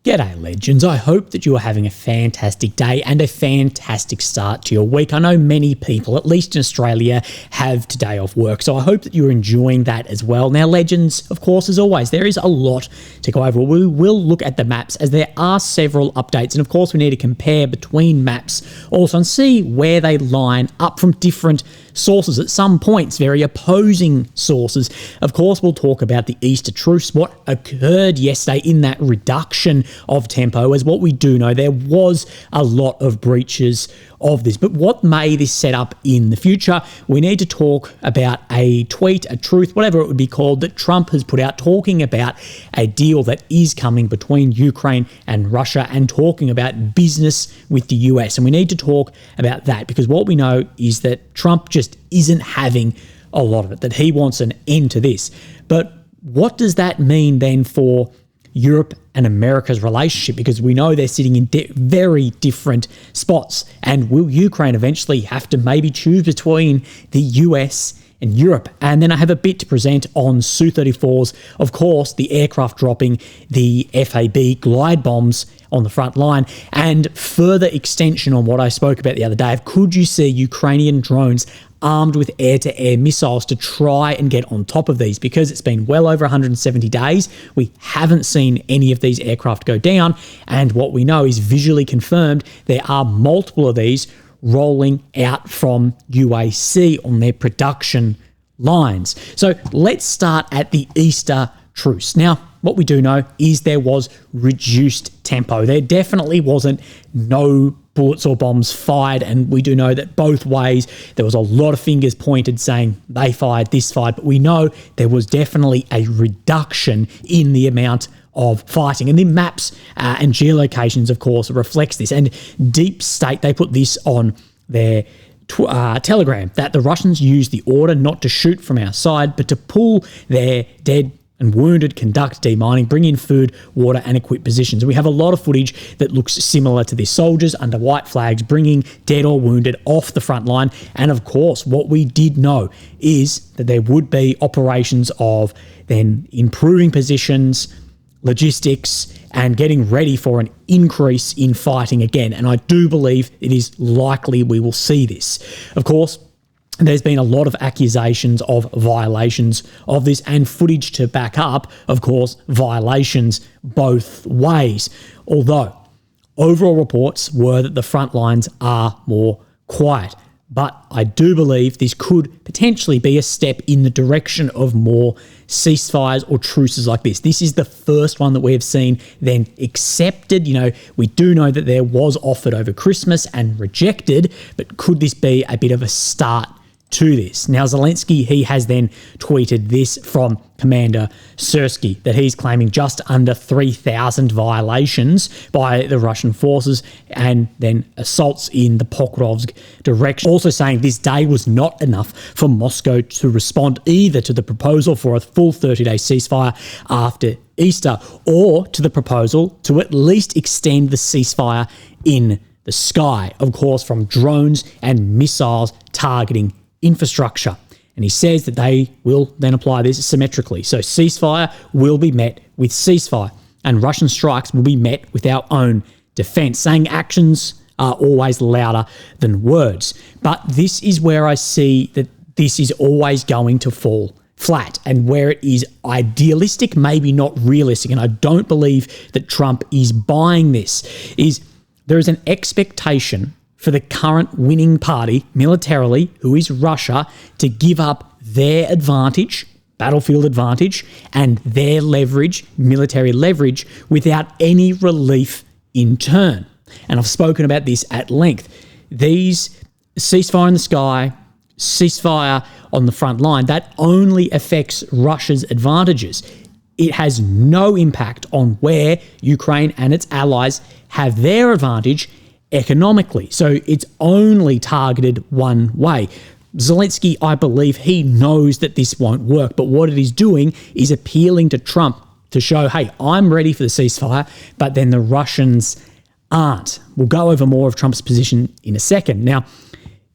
G'day legends, I hope that you are having a fantastic day and a fantastic start to your week. I know many people, at least in Australia, have today off work, so I hope that you're enjoying that as well. Now legends, of course, as always, there is a lot to go over. We will look at the maps as there are several updates, and of course we need to compare between maps also and see where they line up from different sources, at some points very opposing sources. Of course, we'll talk about the Easter truce, what occurred yesterday in that reduction of tempo, as what we do know, there was a lot of breaches of this. But what may this set up in the future? We need to talk about a tweet, a truth, whatever it would be called, that Trump has put out talking about a deal that is coming between Ukraine and Russia and talking about business with the US. And we need to talk about that because what we know is that Trump just isn't having a lot of it, that he wants an end to this. But what does that mean then for Europe and America's relationship? Because we know they're sitting in very different spots. And will Ukraine eventually have to maybe choose between the US and Europe? And then I have a bit to present on Su-34s, of course, the aircraft dropping the FAB glide bombs on the front line, and further extension on what I spoke about the other day of could you see Ukrainian drones armed with air-to-air missiles to try and get on top of these, because it's been well over 170 days. We haven't seen any of these aircraft go down, and what we know is visually confirmed there are multiple of these rolling out from UAC on their production lines. So let's start at the Easter truce. Now, what we do know is there was reduced tempo. There definitely wasn't no bullets or bombs fired, and we do know that both ways there was a lot of fingers pointed saying they fired, this fired, but we know there was definitely a reduction in the amount of fighting. And the maps and geolocations, of course, reflects this. And Deep State, they put this on their Telegram, that the Russians used the order not to shoot from our side, but to pull their dead and wounded, conduct demining, bring in food, water, and equip positions. We have a lot of footage that looks similar to this. Soldiers under white flags bringing dead or wounded off the front line. And of course, what we did know is that there would be operations of then improving positions, logistics, and getting ready for an increase in fighting again. And I do believe it is likely we will see this. Of course, there's been a lot of accusations of violations of this and footage to back up, of course, violations both ways. Although overall reports were that the front lines are more quiet. But I do believe this could potentially be a step in the direction of more ceasefires or truces like this. This is the first one that we have seen then accepted. You know, we do know that there was offered over Christmas and rejected, but could this be a bit of a start to this? Now, Zelensky, he has then tweeted this from Commander Syrskyi, that he's claiming just under 3,000 violations by the Russian forces and then assaults in the Pokrovsk direction. Also saying this day was not enough for Moscow to respond either to the proposal for a full 30-day ceasefire after Easter or to the proposal to at least extend the ceasefire in the sky, of course, from drones and missiles targeting infrastructure. And he says that they will then apply this symmetrically. So ceasefire will be met with ceasefire, and Russian strikes will be met with our own defense, saying actions are always louder than words. But this is where I see that this is always going to fall flat, and where it is idealistic, maybe not realistic, and I don't believe that Trump is buying this, is there is an expectation for the current winning party militarily, who is Russia, to give up their advantage, battlefield advantage, and their leverage, military leverage, without any relief in turn. And I've spoken about this at length. These ceasefire in the sky, ceasefire on the front line, that only affects Russia's advantages. It has no impact on where Ukraine and its allies have their advantage economically. So it's only targeted one way. Zelensky, I believe he knows that this won't work, but what it is doing is appealing to Trump to show, hey, I'm ready for the ceasefire, but then the Russians aren't. We'll go over more of Trump's position in a second. Now,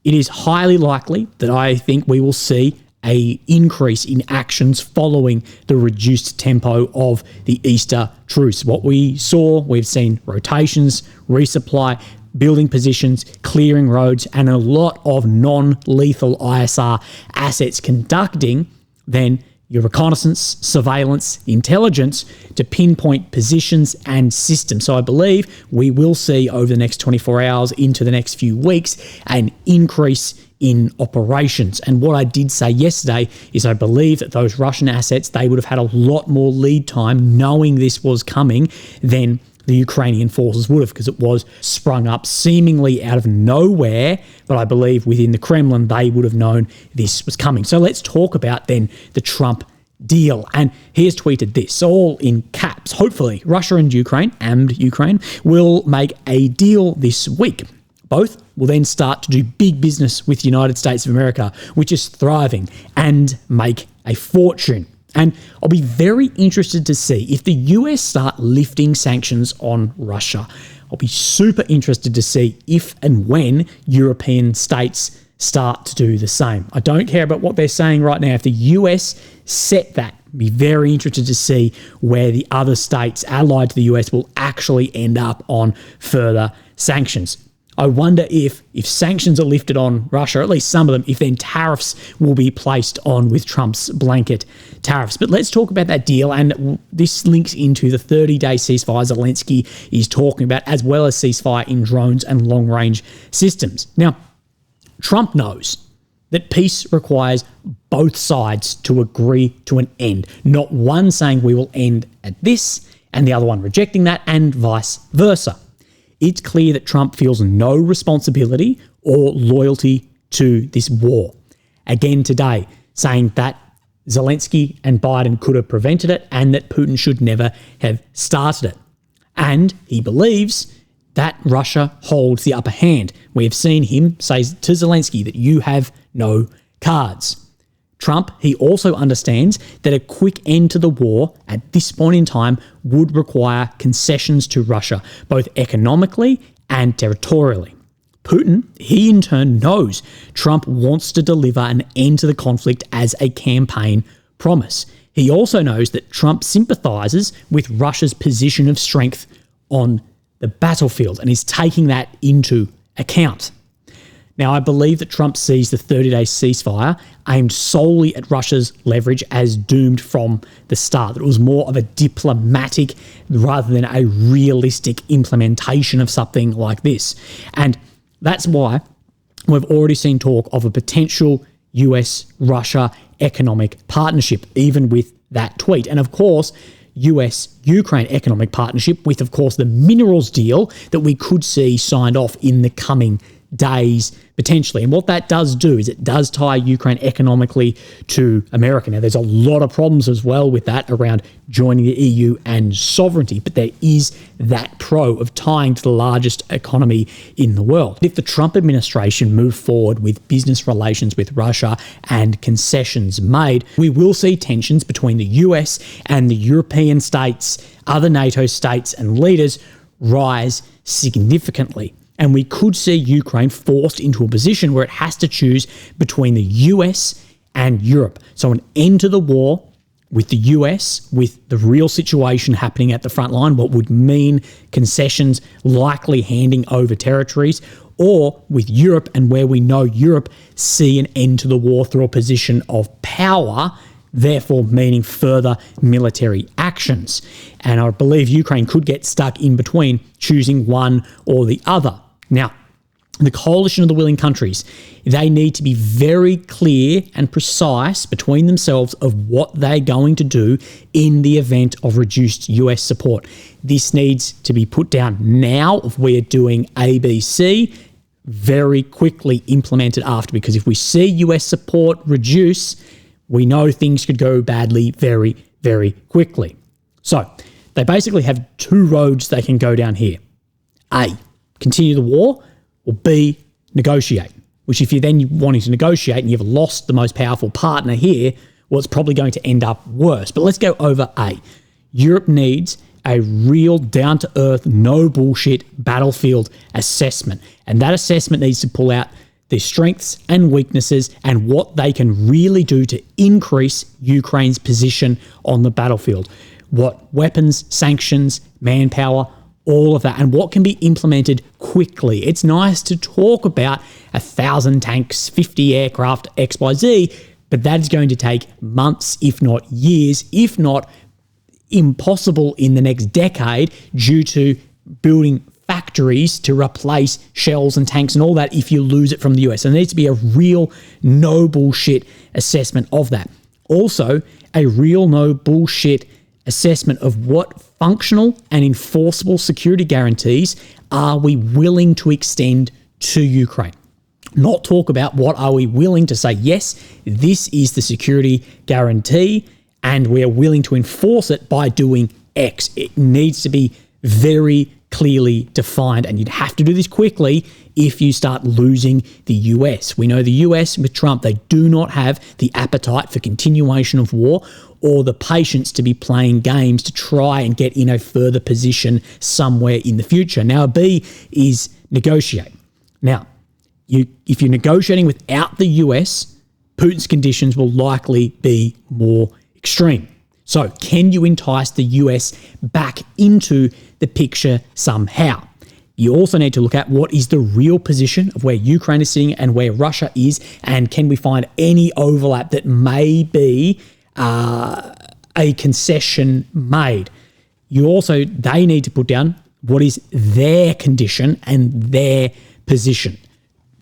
it is highly likely that I think we will see a increase in actions following the reduced tempo of the Easter truce. What we've seen rotations, resupply, building positions, clearing roads, and a lot of non-lethal ISR assets conducting then your reconnaissance, surveillance, intelligence to pinpoint positions and systems. So I believe we will see over the next 24 hours into the next few weeks an increase in operations. And what I did say yesterday is I believe that those Russian assets, they would have had a lot more lead time knowing this was coming than the Ukrainian forces would have, because it was sprung up seemingly out of nowhere. But I believe within the Kremlin, they would have known this was coming. So let's talk about then the Trump deal. And he has tweeted this, all in caps. Hopefully, Russia and Ukraine will make a deal this week. Both will then start to do big business with the United States of America, which is thriving, and make a fortune. And I'll be very interested to see if the US start lifting sanctions on Russia. I'll be super interested to see if and when European states start to do the same. I don't care about what they're saying right now. If the US set that, I'll be very interested to see where the other states allied to the US will actually end up on further sanctions. I wonder if sanctions are lifted on Russia, at least some of them, if then tariffs will be placed on with Trump's blanket tariffs. But let's talk about that deal, and this links into the 30-day ceasefire Zelensky is talking about, as well as ceasefire in drones and long-range systems. Now, Trump knows that peace requires both sides to agree to an end, not one saying we will end at this and the other one rejecting that, and vice versa. It's clear that Trump feels no responsibility or loyalty to this war. Again today, saying that Zelensky and Biden could have prevented it and that Putin should never have started it. And he believes that Russia holds the upper hand. We have seen him say to Zelensky that you have no cards. Trump, he also understands that a quick end to the war at this point in time would require concessions to Russia, both economically and territorially. Putin, he in turn knows Trump wants to deliver an end to the conflict as a campaign promise. He also knows that Trump sympathizes with Russia's position of strength on the battlefield and is taking that into account. Now, I believe that Trump sees the 30-day ceasefire aimed solely at Russia's leverage as doomed from the start, that it was more of a diplomatic rather than a realistic implementation of something like this. And that's why we've already seen talk of a potential US-Russia economic partnership, even with that tweet. And of course, US-Ukraine economic partnership with, of course, the minerals deal that we could see signed off in the coming days potentially. And what that does do is it does tie Ukraine economically to America. Now, there's a lot of problems as well with that around joining the EU and sovereignty, but there is that pro of tying to the largest economy in the world. If the Trump administration move forward with business relations with Russia and concessions made, we will see tensions between the US and the European states, other NATO states and leaders rise significantly. And we could see Ukraine forced into a position where it has to choose between the US and Europe. So an end to the war with the US, with the real situation happening at the front line, what would mean concessions, likely handing over territories, or with Europe, and where we know Europe see an end to the war through a position of power, therefore meaning further military actions. And I believe Ukraine could get stuck in between, choosing one or the other. Now, the coalition of the willing countries, they need to be very clear and precise between themselves of what they're going to do in the event of reduced US support. This needs to be put down now if we're doing ABC, very quickly implemented after, because if we see US support reduce, we know things could go badly very, very quickly. So they basically have two roads they can go down here. A, continue the war, or B, negotiate. Which if you're then wanting to negotiate and you've lost the most powerful partner here, well, it's probably going to end up worse. But let's go over A. Europe needs a real down-to-earth, no bullshit battlefield assessment. And that assessment needs to pull out their strengths and weaknesses and what they can really do to increase Ukraine's position on the battlefield. What weapons, sanctions, manpower, all of that, and what can be implemented quickly. It's nice to talk about 1,000 tanks, 50 aircraft, XYZ, but that is going to take months, if not years, if not impossible in the next decade, due to building factories to replace shells and tanks and all that if you lose it from the US. So there needs to be a real no bullshit assessment of that. Also, a real no bullshit assessment of what functional and enforceable security guarantees are we willing to extend to Ukraine. Not talk about what are we willing to say, yes, this is the security guarantee and we are willing to enforce it by doing X. It needs to be very clearly defined, and you'd have to do this quickly if you start losing the US. We know the US with Trump, they do not have the appetite for continuation of war or the patience to be playing games to try and get in a further position somewhere in the future. Now, B is negotiate. Now, if you're negotiating without the US, Putin's conditions will likely be more extreme. So can you entice the US back into the picture somehow? You also need to look at what is the real position of where Ukraine is sitting and where Russia is, and can we find any overlap that may be a concession made. They need to put down what is their condition and their position.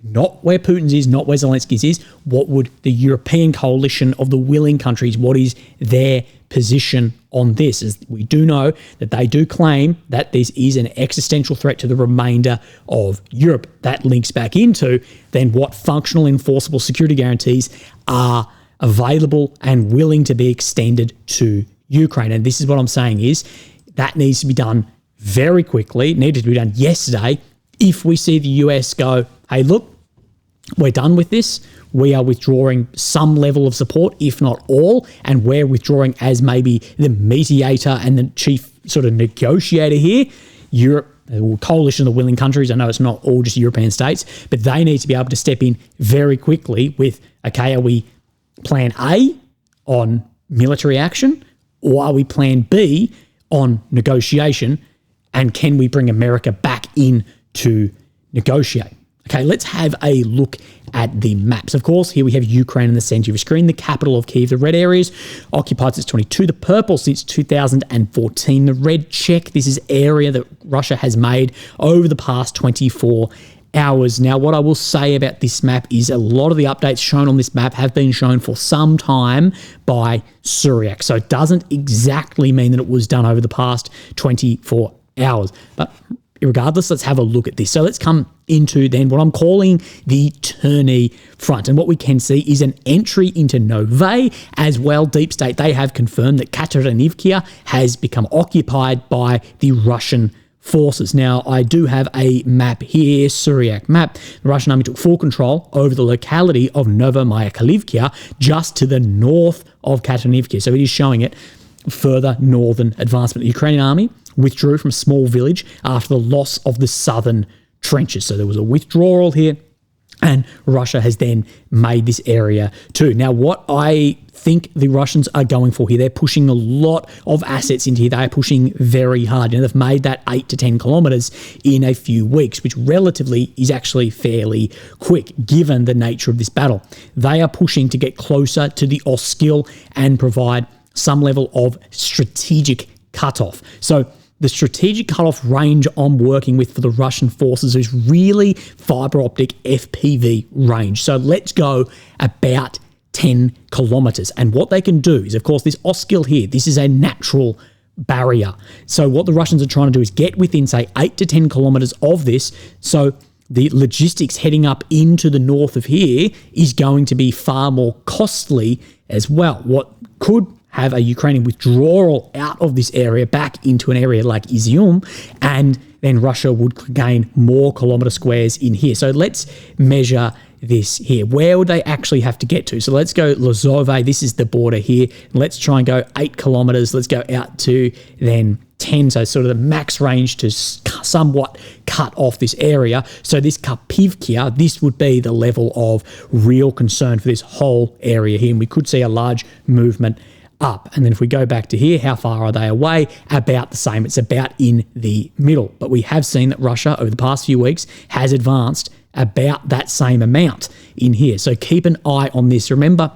Not where Putin's is, not where Zelensky's is. What would the European coalition of the willing countries, what is their position on this? As we do know that they do claim that this is an existential threat to the remainder of Europe. That links back into then what functional enforceable security guarantees are available and willing to be extended to Ukraine. And this is what I'm saying is that needs to be done very quickly. It needed to be done yesterday. If we see the US go, hey, look, we're done with this. We are withdrawing some level of support, if not all, and we're withdrawing as maybe the mediator and the chief sort of negotiator here. Europe, the coalition of the willing countries, I know it's not all just European states, but they need to be able to step in very quickly with, okay, are we plan A on military action, or are we plan B on negotiation, and can we bring America back in to negotiate? Okay, let's have a look at the maps. Of course, here we have Ukraine in the center of your screen, the capital of Kyiv. The red areas occupied since 22, the purple since 2014. The red check, this is area that Russia has made over the past 24 hours. Now, what I will say about this map is a lot of the updates shown on this map have been shown for some time by Syriac. So it doesn't exactly mean that it was done over the past 24 hours. But regardless, let's have a look at this. So let's come into then what I'm calling the Turny Front. And what we can see is an entry into Novy as well. Deep State, they have confirmed that Kateryivka has become occupied by the Russian forces. Now, I do have a map here, Syriac map. The Russian army took full control over the locality of Novomyakhlivka, just to the north of Kateryivka. So it is showing it further northern advancement. The Ukrainian army withdrew from a small village after the loss of the southern trenches. So there was a withdrawal here, and Russia has then made this area too. Now, what I think the Russians are going for here, they're pushing a lot of assets into here. They are pushing very hard. They've made that 8 to 10 kilometers in a few weeks, which relatively is actually fairly quick given the nature of this battle. They are pushing to get closer to the Oskil and provide some level of strategic cutoff. So the strategic cutoff range I'm working with for the Russian forces is really fiber optic FPV range. So let's go about 10 kilometers. And what they can do is, of course, this Oskil here, this is a natural barrier. So what the Russians are trying to do is get within, say, 8 to 10 kilometers of this. So the logistics heading up into the north of here is going to be far more costly as well. What could have a Ukrainian withdrawal out of this area back into an area like Izium, and then Russia would gain more kilometer squares in here. So let's measure this here. Where would they actually have to get to? So let's go Lozove. This is the border here. Let's try and go 8 kilometers. Let's go out to then 10, so sort of the max range to somewhat cut off this area. So this Kapivkia, this would be the level of real concern for this whole area here, and we could see a large movement up. And then if we go back to here, how far are they away? About the same. It's about in the middle. But we have seen that Russia over the past few weeks has advanced about that same amount in here. So keep an eye on this. Remember,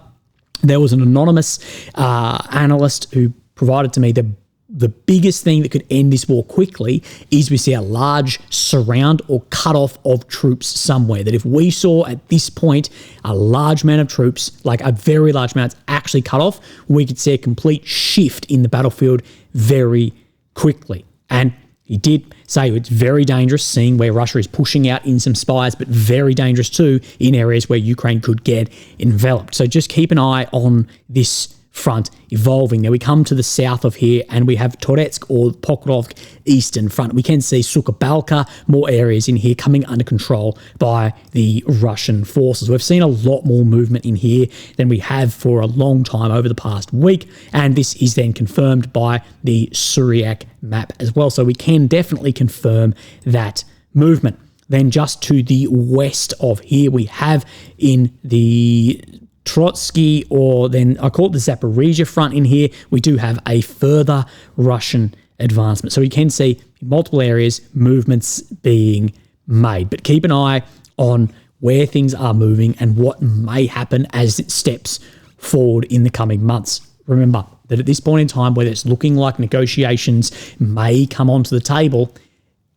there was an anonymous analyst who provided to me the biggest thing that could end this war quickly is we see a large surround or cutoff of troops somewhere. That if we saw at this point a large amount of troops, like a very large amount, actually cut off, we could see a complete shift in the battlefield very quickly. And he did say it's very dangerous seeing where Russia is pushing out in some spies, but very dangerous too in areas where Ukraine could get enveloped. So just keep an eye on this front evolving. Now we come to the south of here and we have Toretsk or Pokrovsk Eastern Front. We can see Sukabalka, more areas in here coming under control by the Russian forces. We've seen a lot more movement in here than we have for a long time over the past week, and this is then confirmed by the Syriac map as well. So we can definitely confirm that movement. Then just to the west of here, we have in the Trotsky, or then I call it the Zaporizhia front in here, we do have a further Russian advancement. So we can see in multiple areas movements being made. But keep an eye on where things are moving and what may happen as it steps forward in the coming months. Remember that at this point in time, whether it's looking like negotiations may come onto the table,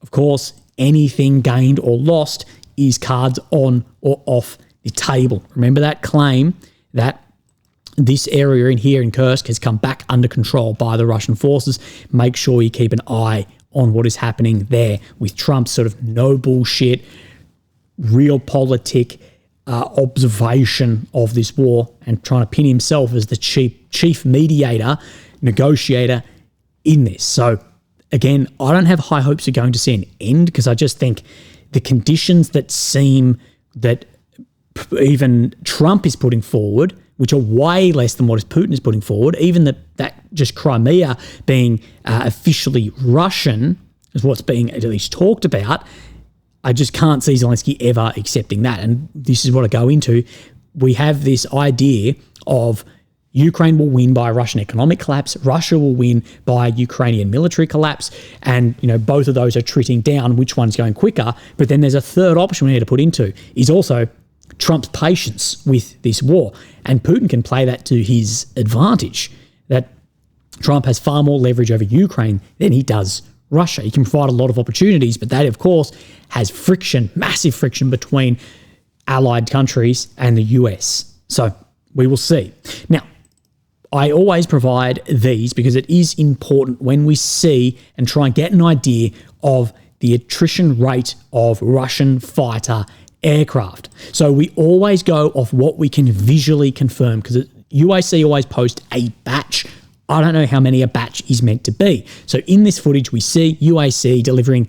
of course, anything gained or lost is cards on or off the table. Remember that claim that this area in here in Kursk has come back under control by the Russian forces. Make sure you keep an eye on what is happening there with Trump's sort of no bullshit, realpolitik observation of this war and trying to pin himself as the chief mediator, negotiator in this. So again, I don't have high hopes of going to see an end because I just think the conditions that seem that even Trump is putting forward, which are way less than what Putin is putting forward, even that just Crimea being officially Russian is what's being at least talked about. I just can't see Zelensky ever accepting that. And this is what I go into. We have this idea of Ukraine will win by Russian economic collapse, Russia will win by Ukrainian military collapse, and both of those are treating down which one's going quicker. But then there's a third option we need to put into, is also Trump's patience with this war. And Putin can play that to his advantage, that Trump has far more leverage over Ukraine than he does Russia. He can provide a lot of opportunities, but that, of course, has friction, massive friction between allied countries and the US. So we will see. Now, I always provide these because it is important when we see and try and get an idea of the attrition rate of Russian fighter aircraft. So we always go off what we can visually confirm because UAC always post a batch. I don't know how many a batch is meant to be. So in this footage, we see UAC delivering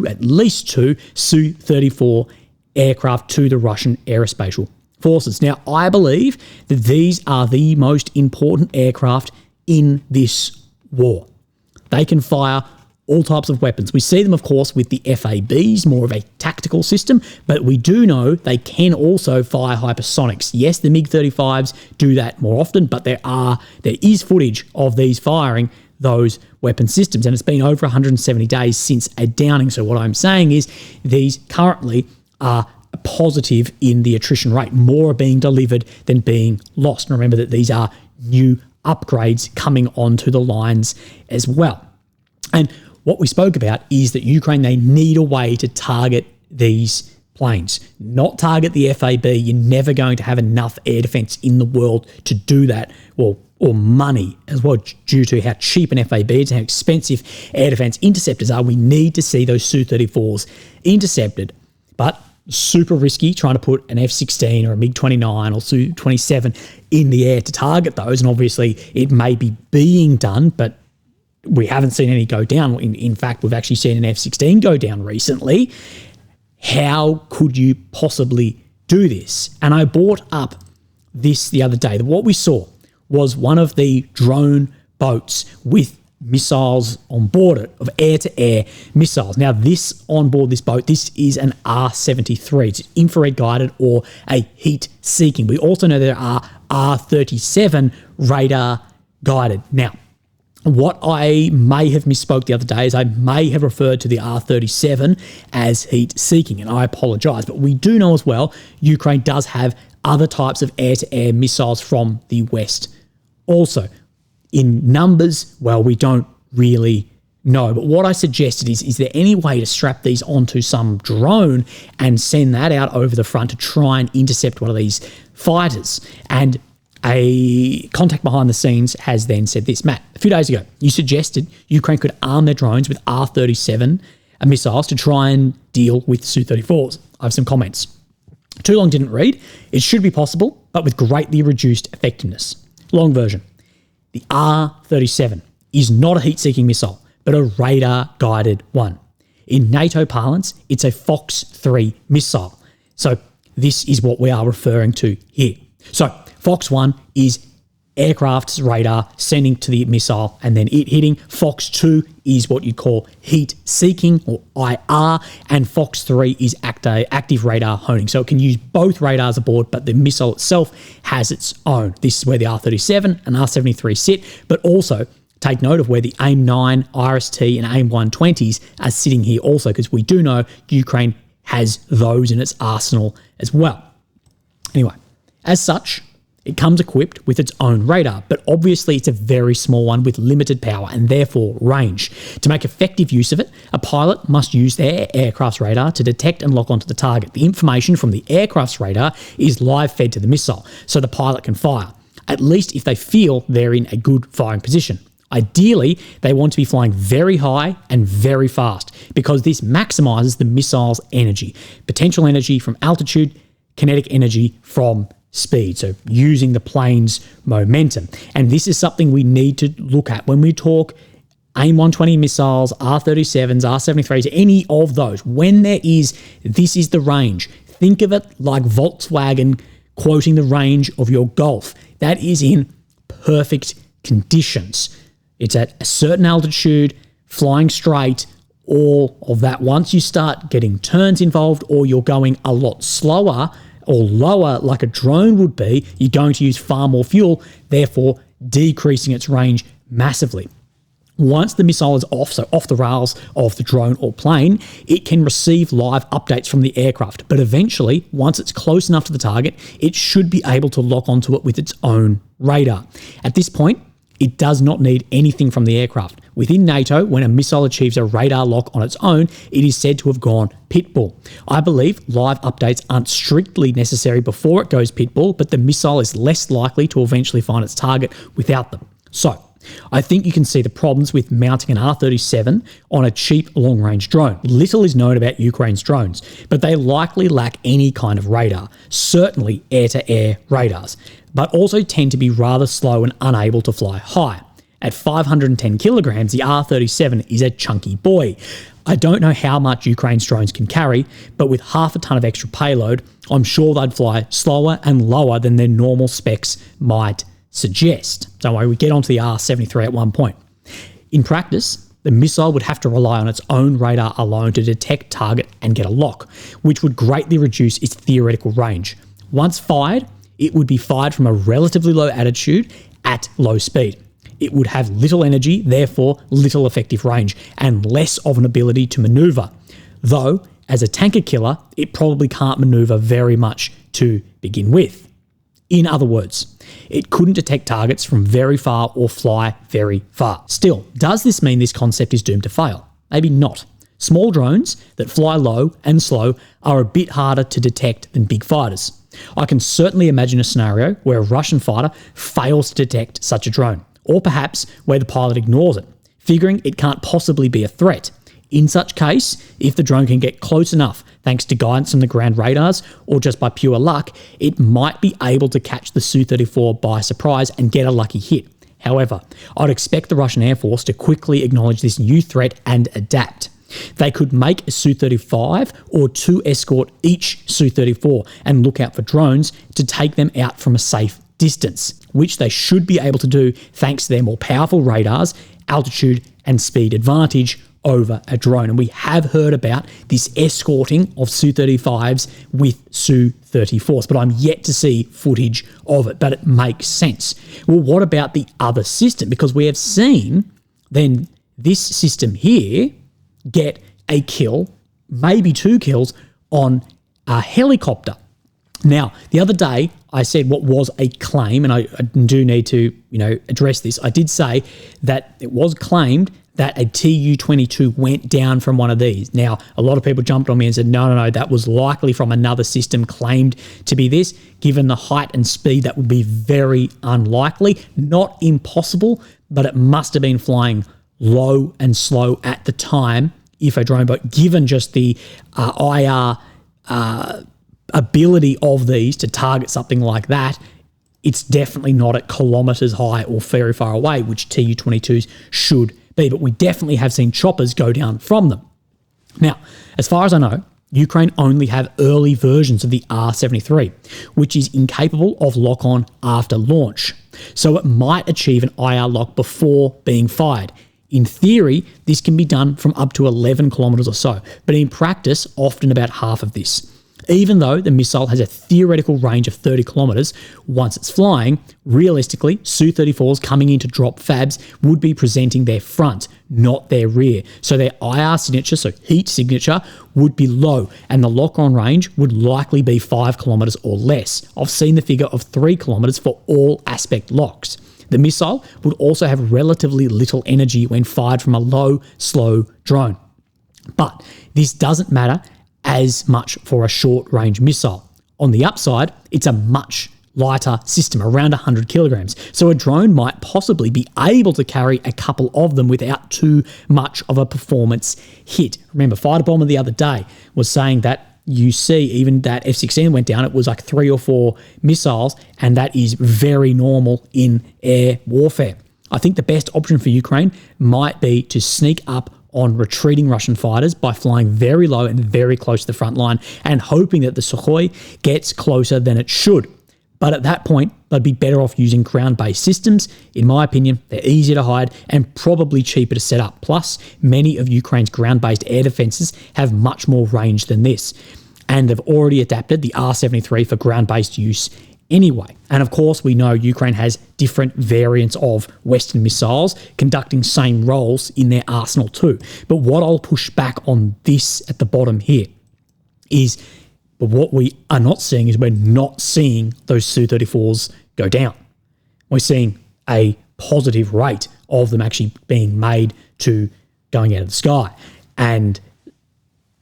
at least two Su-34 aircraft to the Russian aerospatial forces. Now, I believe that these are the most important aircraft in this war. They can fire all types of weapons. We see them, of course, with the FABs, more of a tactical system, but we do know they can also fire hypersonics. Yes, the MiG-35s do that more often, but there is footage of these firing those weapon systems, and it's been over 170 days since a downing. So what I'm saying is these currently are positive in the attrition rate. More are being delivered than being lost. And remember that these are new upgrades coming onto the lines as well. And what we spoke about is that Ukraine, they need a way to target these planes, not target the FAB. You're never going to have enough air defense in the world to do that, or money as well, due to how cheap an FAB is and how expensive air defense interceptors are. We need to see those Su-34s intercepted, but super risky trying to put an F16 or a MiG-29 or Su-27 in the air to target those. And obviously it may be being done, but we haven't seen any go down. In fact, we've actually seen an F-16 go down recently. How could you possibly do this? And I brought up this the other day. What we saw was one of the drone boats with missiles on board it, of air-to-air missiles. Now, this on board this boat, this is an R73. It's infrared guided or a heat-seeking. We also know there are R37 radar guided. Now, what I may have misspoke the other day is I may have referred to the R37 as heat-seeking, and I apologise. But we do know as well Ukraine does have other types of air-to-air missiles from the West also. In numbers, well, we don't really know. But what I suggested is there any way to strap these onto some drone and send that out over the front to try and intercept one of these fighters? And a contact behind the scenes has then said this: Matt, a few days ago, you suggested Ukraine could arm their drones with R37 missiles to try and deal with Su-34s. I have some comments. Too long didn't read. It should be possible, but with greatly reduced effectiveness. Long version. The R37 is not a heat-seeking missile, but a radar-guided one. In NATO parlance, it's a Fox 3 missile. So this is what we are referring to here. So Fox 1 is aircraft's radar sending to the missile and then it hitting. Fox 2 is what you'd call heat-seeking or IR, and Fox 3 is active radar honing. So it can use both radars aboard, but the missile itself has its own. This is where the R37 and R73 sit, but also take note of where the AIM-9, IRST and AIM-120s are sitting here also, because we do know Ukraine has those in its arsenal as well. Anyway, as such, it comes equipped with its own radar, but obviously it's a very small one with limited power and therefore range. To make effective use of it, a pilot must use their aircraft's radar to detect and lock onto the target. The information from the aircraft's radar is live fed to the missile, so the pilot can fire, at least if they feel they're in a good firing position. Ideally, they want to be flying very high and very fast, because this maximizes the missile's energy, potential energy from altitude, kinetic energy from speed, so using the plane's momentum. And this is something we need to look at when we talk AIM-120 missiles, R37s, R73s, any of those. When this is the range. Think of it like Volkswagen quoting the range of your Golf. That is in perfect conditions. It's at a certain altitude, flying straight, all of that. Once you start getting turns involved or you're going a lot slower or lower like a drone would be, you're going to use far more fuel, therefore decreasing its range massively. Once the missile is off, so off the rails of the drone or plane, it can receive live updates from the aircraft. But eventually, once it's close enough to the target, it should be able to lock onto it with its own radar. At this point, it does not need anything from the aircraft. Within NATO, when a missile achieves a radar lock on its own, it is said to have gone pitbull. I believe live updates aren't strictly necessary before it goes pitbull, but the missile is less likely to eventually find its target without them. So, I think you can see the problems with mounting an R37 on a cheap long-range drone. Little is known about Ukraine's drones, but they likely lack any kind of radar, certainly air-to-air radars, but also tend to be rather slow and unable to fly high. At 510 kilograms, the R37 is a chunky boy. I don't know how much Ukraine's drones can carry, but with half a ton of extra payload, I'm sure they'd fly slower and lower than their normal specs might suggest. Don't worry, we get onto the R73 at one point. In practice, the missile would have to rely on its own radar alone to detect, target, and get a lock, which would greatly reduce its theoretical range. Once fired, it would be fired from a relatively low altitude at low speed. It would have little energy, therefore little effective range, and less of an ability to maneuver. Though, as a tanker killer, it probably can't maneuver very much to begin with. In other words, it couldn't detect targets from very far or fly very far. Still, does this mean this concept is doomed to fail? Maybe not. Small drones that fly low and slow are a bit harder to detect than big fighters. I can certainly imagine a scenario where a Russian fighter fails to detect such a drone, or perhaps where the pilot ignores it, figuring it can't possibly be a threat. In such case, if the drone can get close enough, thanks to guidance from the ground radars, or just by pure luck, it might be able to catch the Su-34 by surprise and get a lucky hit. However, I'd expect the Russian Air Force to quickly acknowledge this new threat and adapt. They could make a Su-35 or two escort each Su-34 and look out for drones to take them out from a safe distance, which they should be able to do thanks to their more powerful radars altitude and speed advantage over a drone. And we have heard about this escorting of Su-35s with Su-34s, but I'm yet to see footage of it, but it makes sense. Well, what about the other system? Because we have seen then this system here get a kill, maybe 2 kills on a helicopter. Now, the other day, I said what was a claim, and I do need to, address this. I did say that it was claimed that a Tu-22 went down from one of these. Now, a lot of people jumped on me and said, no, that was likely from another system claimed to be this. Given the height and speed, that would be very unlikely. Not impossible, but it must have been flying low and slow at the time if a drone, but given just the IR ability of these to target something like that, it's definitely not at kilometres high or very far away, which Tu-22s should be. But we definitely have seen choppers go down from them. Now, as far as I know, Ukraine only have early versions of the R-73, which is incapable of lock-on after launch. So it might achieve an IR lock before being fired. In theory, this can be done from up to 11 kilometres or so, but in practice, often about half of this. Even though the missile has a theoretical range of 30 kilometres once it's flying, realistically, Su-34s coming in to drop fabs would be presenting their front, not their rear. So their IR signature, so heat signature, would be low, and the lock-on range would likely be 5 kilometres or less. I've seen the figure of 3 kilometres for all aspect locks. The missile would also have relatively little energy when fired from a low, slow drone. But this doesn't matter as much for a short-range missile. On the upside, it's a much lighter system, around 100 kilograms. So a drone might possibly be able to carry a couple of them without too much of a performance hit. Remember, Fighter Bomber the other day was saying that you see even that F16 went down, it was like 3 or 4 missiles, and that is very normal in air warfare. I think the best option for Ukraine might be to sneak up on retreating Russian fighters by flying very low and very close to the front line and hoping that the Sukhoi gets closer than it should. But at that point, they'd be better off using ground-based systems. In my opinion, they're easier to hide and probably cheaper to set up. Plus, many of Ukraine's ground-based air defences have much more range than this. And they've already adapted the R-73 for ground-based use anyway. And of course, we know Ukraine has different variants of Western missiles conducting same roles in their arsenal too. But what I'll push back on this at the bottom here is, but what we are not seeing is we're not seeing those Su-34s go down. We're seeing a positive rate of them actually being made to going out of the sky. And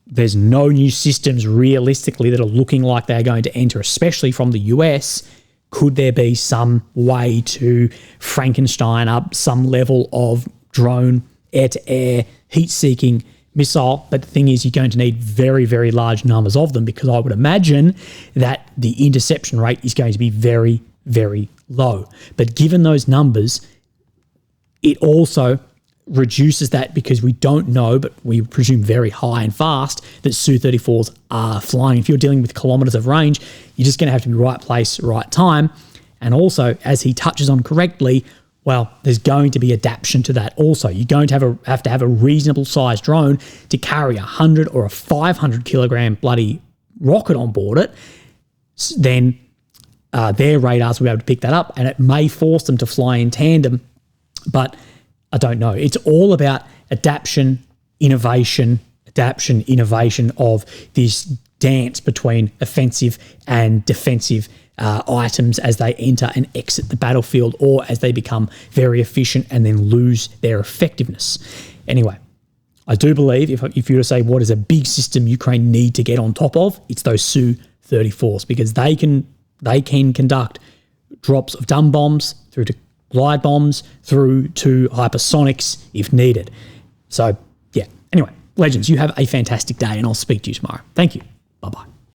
there's no new systems realistically that are looking like they're going to enter, especially from the US. Could there be some way to Frankenstein up some level of drone, air-to-air, heat-seeking missile? But the thing is, you're going to need very, very large numbers of them, because I would imagine that the interception rate is going to be very, very low. But given those numbers, it also reduces that, because we don't know, but we presume very high and fast, that Su-34s are flying. If you're dealing with kilometres of range, you're just going to have to be right place, right time. And also, as he touches on correctly, well, there's going to be adaptation to that also. You're going to have a reasonable sized drone to carry 100 or a 500 kilogram bloody rocket on board it. Then their radars will be able to pick that up, and it may force them to fly in tandem, but I don't know. It's all about adaptation, innovation of this dance between offensive and defensive items as they enter and exit the battlefield, or as they become very efficient and then lose their effectiveness. Anyway, I do believe if you were to say what is a big system Ukraine need to get on top of, it's those Su-34s, because they can conduct drops of dumb bombs through to glide bombs through to hypersonics if needed. So, yeah. Anyway, legends, you have a fantastic day, and I'll speak to you tomorrow. Thank you. Bye-bye.